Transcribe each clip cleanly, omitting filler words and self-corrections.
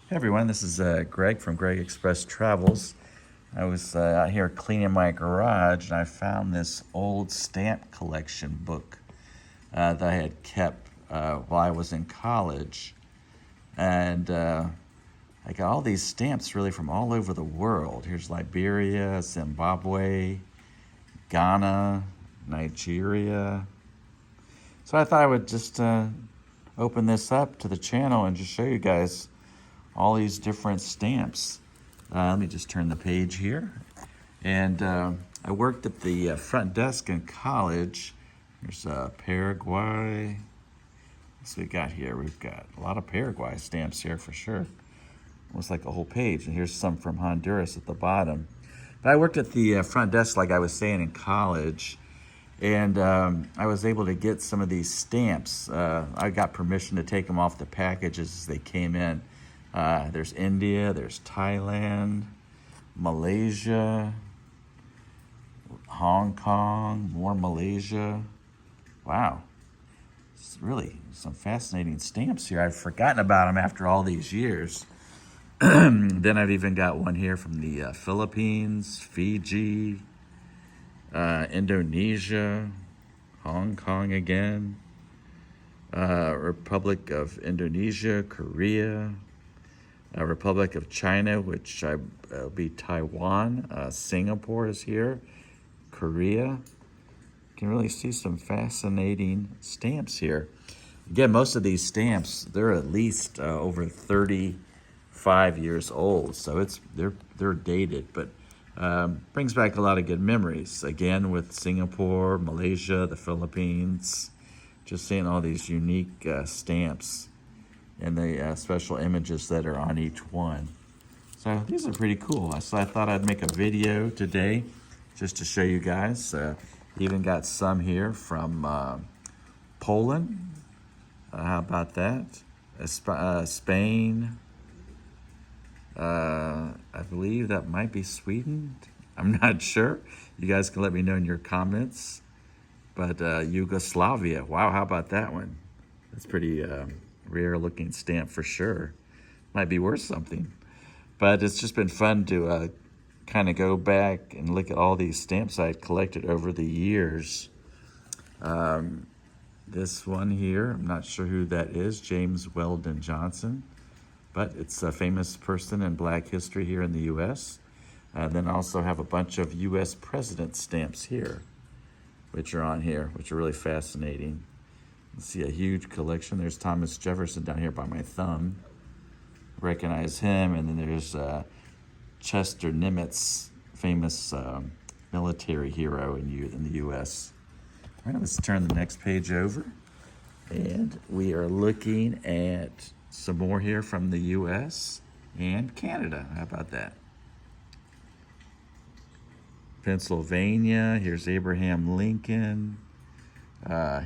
Hey everyone, this is Greg from Greg Express Travels. I was out here cleaning my garage and I found this old stamp collection book that I had kept while I was in college. And I got all these stamps really from all over the world. Here's Liberia, Zimbabwe, Ghana, Nigeria. So I thought I would just open this up to the channel and just show you guys all these different stamps. Let me just turn the page here. And I worked at the front desk in college. There's Paraguay. What's we got here? We've got a lot of Paraguay stamps here for sure. Looks like a whole page. And here's some from Honduras at the bottom. But I worked at the front desk, like I was saying, in college. And I was able to get some of these stamps. I got permission to take them off the packages as they came in. There's India, there's Thailand, Malaysia, Hong Kong, more Malaysia. Wow, it's really some fascinating stamps here. I've forgotten about them after all these years. Then I've even got one here from the Philippines, Fiji, Indonesia, Hong Kong again, Republic of Indonesia, Korea, Republic of China, which will be Taiwan. Singapore is here. Korea. You can really see some fascinating stamps here. Again, most of these stamps, they're at least over 35 years old, so they're dated, but brings back a lot of good memories. Again, with Singapore, Malaysia, the Philippines, just seeing all these unique stamps and the special images that are on each one. So these are pretty cool. So I thought I'd make a video today just to show you guys. Even got some here from Poland. How about that? Spain. I believe that might be Sweden. I'm not sure. You guys can let me know in your comments. But Yugoslavia. Wow, how about that one? That's pretty rare looking stamp for sure. Might be worth something. But it's just been fun to kind of go back and look at all these stamps I had collected over the years. This one here, I'm not sure who that is, James Weldon Johnson, but it's a famous person in Black history here in the U.S. Then I also have a bunch of U.S. president stamps here, which are on here, which are really fascinating. See a huge collection. There's Thomas Jefferson down here by my thumb. Recognize him. And then there's Chester Nimitz, famous military hero in the U.S. All right, let's turn the next page over. And we are looking at some more here from the U.S. and Canada. How about that? Pennsylvania. Here's Abraham Lincoln.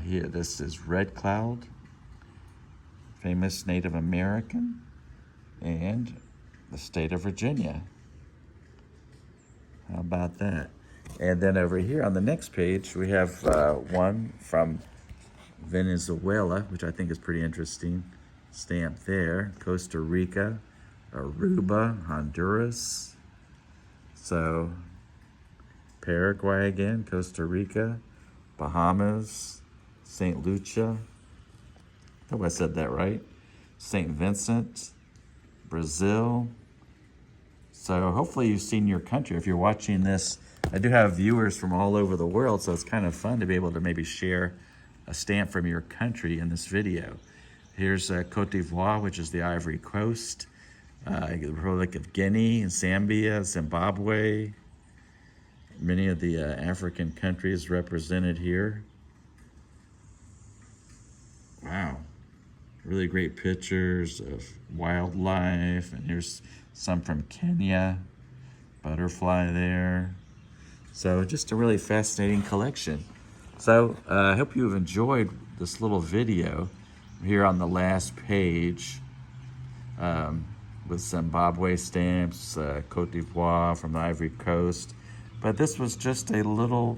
Here, this is Red Cloud, famous Native American, and the state of Virginia. How about that? And then over here on the next page, we have one from Venezuela, which I think is pretty interesting. Stamp there. Costa Rica, Aruba, Honduras. So Paraguay again, Costa Rica, Bahamas, St. Lucia. I hope I said that right. St. Vincent, Brazil. So hopefully you've seen your country. If you're watching this, I do have viewers from all over the world, so it's kind of fun to be able to maybe share a stamp from your country in this video. Here's Cote d'Ivoire, which is the Ivory Coast, the Republic of Guinea, Zambia, Zimbabwe. Many of the African countries represented here. Wow, really great pictures of wildlife. And here's some from Kenya, butterfly there. So just a really fascinating collection. So I hope you've enjoyed this little video here on the last page with Zimbabwe stamps, Cote d'Ivoire from the Ivory Coast. But this was just a little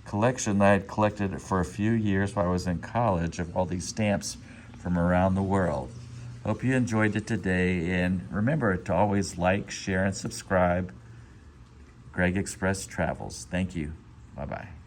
collection that I had collected for a few years while I was in college of all these stamps from around the world. Hope you enjoyed it today. And remember to always like, share, and subscribe. Greg Express Travels. Thank you. Bye-bye.